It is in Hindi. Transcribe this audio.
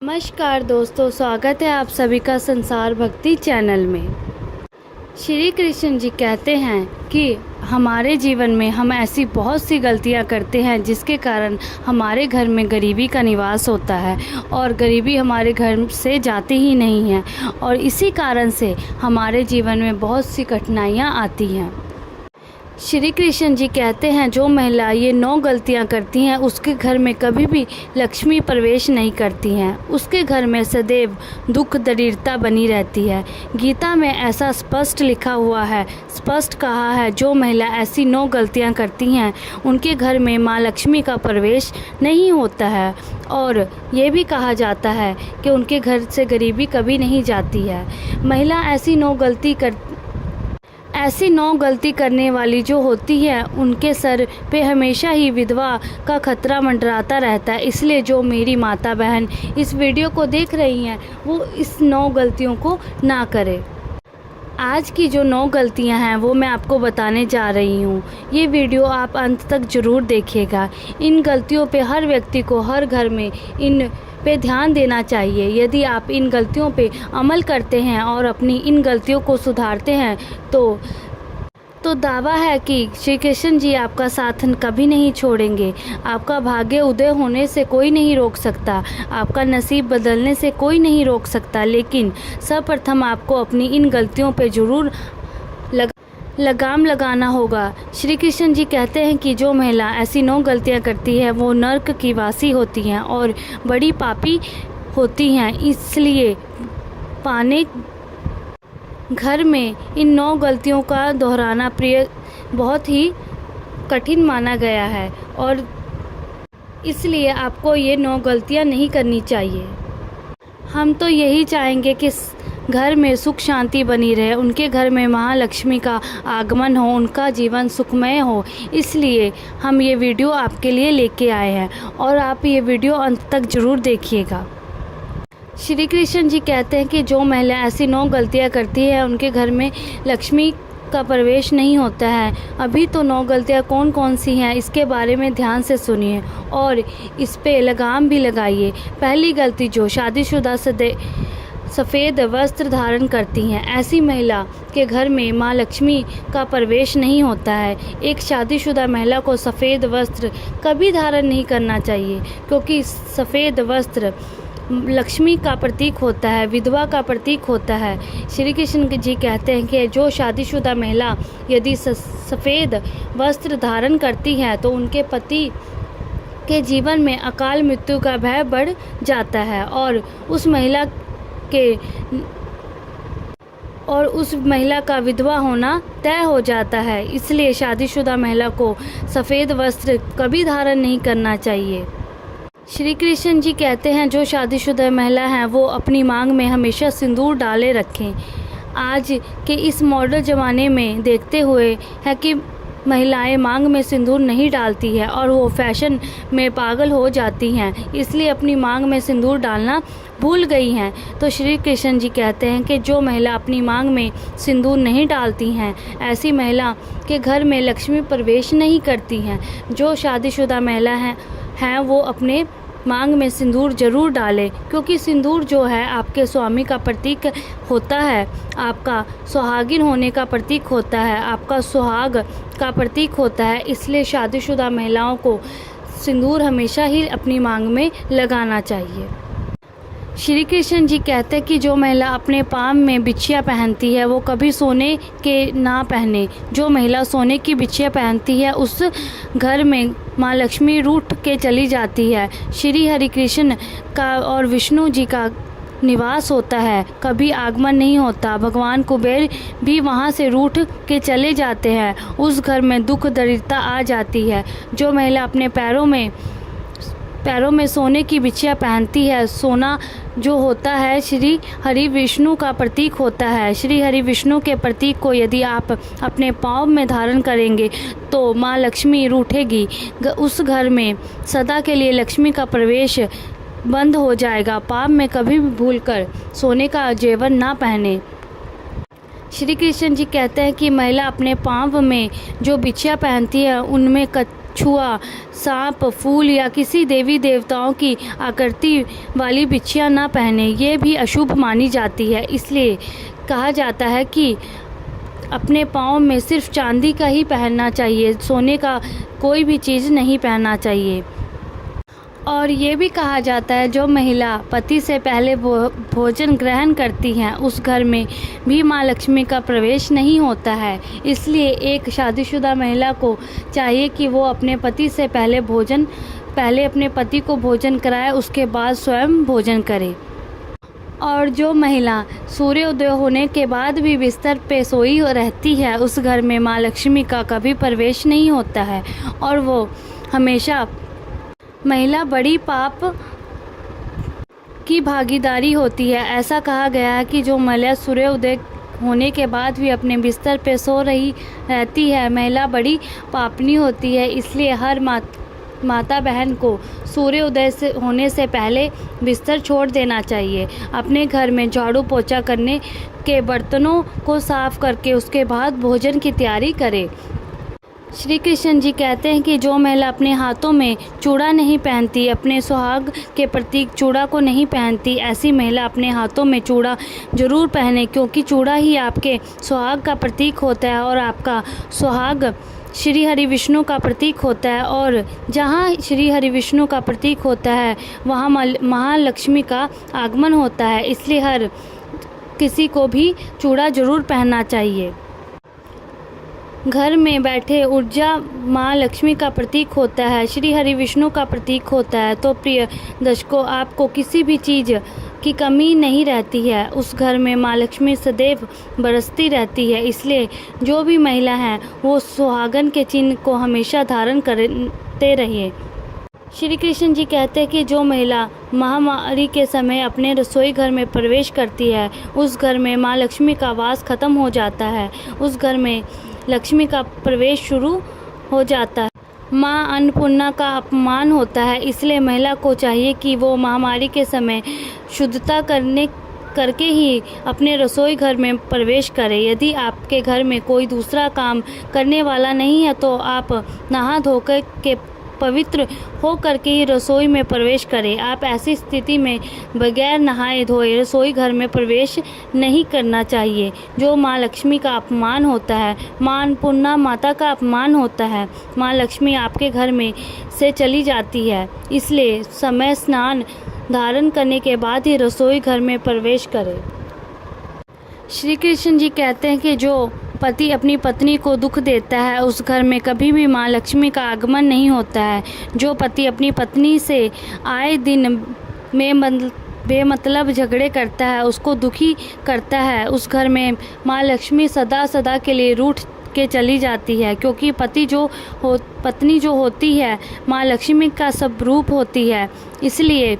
नमस्कार दोस्तों, स्वागत है आप सभी का संसार भक्ति चैनल में। श्री कृष्ण जी कहते हैं कि हमारे जीवन में हम ऐसी बहुत सी गलतियां करते हैं जिसके कारण हमारे घर में गरीबी का निवास होता है और गरीबी हमारे घर से जाती ही नहीं है और इसी कारण से हमारे जीवन में बहुत सी कठिनाइयां आती हैं। श्री कृष्ण जी कहते हैं जो महिला ये 9 गलतियां करती हैं उसके घर में कभी भी लक्ष्मी प्रवेश नहीं करती हैं, उसके घर में सदैव दुख दरिद्रता बनी रहती है। गीता में ऐसा स्पष्ट लिखा हुआ है, स्पष्ट कहा है, जो महिला ऐसी 9 गलतियां करती हैं उनके घर में माँ लक्ष्मी का प्रवेश नहीं होता है और ये भी कहा जाता है कि उनके घर से गरीबी कभी नहीं जाती है। महिला ऐसी 9 गलती करने वाली जो होती है उनके सर पे हमेशा ही विधवा का खतरा मंडराता रहता है। इसलिए जो मेरी माता बहन इस वीडियो को देख रही हैं वो इस 9 गलतियों को ना करें। आज की जो 9 गलतियां हैं वो मैं आपको बताने जा रही हूँ। ये वीडियो आप अंत तक ज़रूर देखिएगा। इन गलतियों पे हर व्यक्ति को हर घर में इन पे ध्यान देना चाहिए। यदि आप इन गलतियों पे अमल करते हैं और अपनी इन गलतियों को सुधारते हैं तो दावा है कि श्री कृष्ण जी आपका साथ कभी नहीं छोड़ेंगे। आपका भाग्य उदय होने से कोई नहीं रोक सकता, आपका नसीब बदलने से कोई नहीं रोक सकता, लेकिन सर्वप्रथम आपको अपनी इन गलतियों पे ज़रूर लगाम लगाना होगा। श्री कृष्ण जी कहते हैं कि जो महिला ऐसी 9 गलतियां करती है वो नर्क की वासी होती हैं और बड़ी पापी होती हैं। इसलिए पाने घर में इन 9 गलतियों का दोहराना बहुत ही कठिन माना गया है और इसलिए आपको ये 9 गलतियां नहीं करनी चाहिए। हम तो यही चाहेंगे कि घर में सुख शांति बनी रहे, उनके घर में महालक्ष्मी का आगमन हो, उनका जीवन सुखमय हो। इसलिए हम ये वीडियो आपके लिए लेके आए हैं और आप ये वीडियो अंत तक ज़रूर देखिएगा। श्री कृष्ण जी कहते हैं कि जो महिला ऐसी 9 गलतियां करती है उनके घर में लक्ष्मी का प्रवेश नहीं होता है। अभी तो 9 गलतियां कौन कौन सी हैं इसके बारे में ध्यान से सुनिए और इस पे लगाम भी लगाइए। पहली गलती, जो शादीशुदा सफ़ेद वस्त्र धारण करती हैं, ऐसी महिला के घर में माँ लक्ष्मी का प्रवेश नहीं होता है। एक शादीशुदा महिला को सफ़ेद वस्त्र कभी धारण नहीं करना चाहिए क्योंकि सफ़ेद वस्त्र लक्ष्मी का प्रतीक होता है, विधवा का प्रतीक होता है। श्री कृष्ण जी कहते हैं कि जो शादीशुदा महिला यदि सफ़ेद वस्त्र धारण करती है तो उनके पति के जीवन में अकाल मृत्यु का भय बढ़ जाता है और उस महिला का विधवा होना तय हो जाता है। इसलिए शादीशुदा महिला को सफ़ेद वस्त्र कभी धारण नहीं करना चाहिए। श्री कृष्ण जी कहते हैं जो शादीशुदा महिला हैं वो अपनी मांग में हमेशा सिंदूर डाले रखें। आज के इस मॉडर्न ज़माने में देखते हुए है कि महिलाएं मांग में सिंदूर नहीं डालती है और वो फैशन में पागल हो जाती हैं, इसलिए अपनी मांग में सिंदूर डालना भूल गई हैं। तो श्री कृष्ण जी कहते हैं कि जो महिला अपनी मांग में सिंदूर नहीं डालती हैं ऐसी महिला के घर में लक्ष्मी प्रवेश नहीं करती हैं। जो शादीशुदा महिला हैं वो अपने मांग में सिंदूर जरूर डालें क्योंकि सिंदूर जो है आपके स्वामी का प्रतीक होता है, आपका सुहागिन होने का प्रतीक होता है, आपका सुहाग का प्रतीक होता है। इसलिए शादीशुदा महिलाओं को सिंदूर हमेशा ही अपनी मांग में लगाना चाहिए। श्री कृष्ण जी कहते हैं कि जो महिला अपने पाँव में बिछिया पहनती है वो कभी सोने के ना पहने। जो महिला सोने की बिछिया पहनती है उस घर में माँ लक्ष्मी रूठ के चली जाती है। श्री हरि कृष्ण का और विष्णु जी का निवास होता है, कभी आगमन नहीं होता। भगवान कुबेर भी वहाँ से रूठ के चले जाते हैं, उस घर में दुख दरिद्रता आ जाती है। जो महिला अपने पैरों में सोने की बिछिया पहनती है, सोना जो होता है श्री हरि विष्णु का प्रतीक होता है। श्री हरि विष्णु के प्रतीक को यदि आप अपने पाँव में धारण करेंगे तो माँ लक्ष्मी रूठेगी, उस घर में सदा के लिए लक्ष्मी का प्रवेश बंद हो जाएगा। पाँव में कभी भी भूलकर सोने का जेवर ना पहने। श्री कृष्ण जी कहते हैं कि महिला अपने पाँव में जो बिछिया पहनती है उनमें छुआ, सांप, फूल या किसी देवी देवताओं की आकृति वाली बिछिया न पहने, ये भी अशुभ मानी जाती है। इसलिए कहा जाता है कि अपने पाँव में सिर्फ चांदी का ही पहनना चाहिए, सोने का कोई भी चीज़ नहीं पहनना चाहिए। और ये भी कहा जाता है जो महिला पति से पहले भोजन ग्रहण करती हैं उस घर में भी माँ लक्ष्मी का प्रवेश नहीं होता है। इसलिए एक शादीशुदा महिला को चाहिए कि वो अपने पति से पहले अपने पति को भोजन कराए, उसके बाद स्वयं भोजन करे। और जो महिला सूर्योदय होने के बाद भी बिस्तर पे सोई रहती है उस घर में माँ लक्ष्मी का कभी प्रवेश नहीं होता है और वो हमेशा महिला बड़ी पाप की भागीदारी होती है। ऐसा कहा गया है कि जो महिला सूर्योदय होने के बाद भी अपने बिस्तर पे सो रही रहती है, महिला बड़ी पापनी होती है। इसलिए हर माता बहन को सूर्योदय होने से पहले बिस्तर छोड़ देना चाहिए। अपने घर में झाड़ू पोछा करने के बर्तनों को साफ करके उसके बाद भोजन की तैयारी करें। श्री कृष्ण जी कहते हैं कि जो महिला अपने हाथों में चूड़ा नहीं पहनती, अपने सुहाग के प्रतीक चूड़ा को नहीं पहनती, ऐसी महिला अपने हाथों में चूड़ा जरूर पहने, क्योंकि चूड़ा ही आपके सुहाग का प्रतीक होता है और आपका सुहाग श्री हरि विष्णु का प्रतीक होता है। और जहाँ श्री हरि विष्णु का प्रतीक होता है वहाँ महालक्ष्मी का आगमन होता है। इसलिए हर किसी को भी चूड़ा जरूर पहनना चाहिए। घर में बैठे ऊर्जा माँ लक्ष्मी का प्रतीक होता है, श्री हरि विष्णु का प्रतीक होता है। तो प्रिय दर्शकों, आपको किसी भी चीज़ की कमी नहीं रहती है, उस घर में माँ लक्ष्मी सदैव बरसती रहती है। इसलिए जो भी महिला हैं वो सुहागन के चिन्ह को हमेशा धारण करते रहिए। श्री कृष्ण जी कहते हैं कि जो महिला महामारी के समय अपने रसोई घर में प्रवेश करती है उस घर में माँ लक्ष्मी का वास खत्म हो जाता है, उस घर में लक्ष्मी का प्रवेश शुरू हो जाता है। माँ अन्नपूर्णा का अपमान होता है। इसलिए महिला को चाहिए कि वो महामारी के समय शुद्धता करके ही अपने रसोई घर में प्रवेश करें। यदि आपके घर में कोई दूसरा काम करने वाला नहीं है तो आप नहा धोकर के पवित्र हो करके ही रसोई में प्रवेश करें। आप ऐसी स्थिति में बगैर नहाए धोए रसोई घर में प्रवेश नहीं करना चाहिए, जो माँ लक्ष्मी का अपमान होता है, माँ अन्नपूर्णा माता का अपमान होता है। माँ लक्ष्मी आपके घर में से चली जाती है। इसलिए समय स्नान धारण करने के बाद ही रसोई घर में प्रवेश करें। श्री कृष्ण जी कहते हैं कि जो पति अपनी पत्नी को दुख देता है उस घर में कभी भी माँ लक्ष्मी का आगमन नहीं होता है। जो पति अपनी पत्नी से आए दिन में बेमतलब झगड़े करता है, उसको दुखी करता है, उस घर में माँ लक्ष्मी सदा सदा के लिए रूठ के चली जाती है। क्योंकि पत्नी जो होती है माँ लक्ष्मी का स्वरूप होती है। इसलिए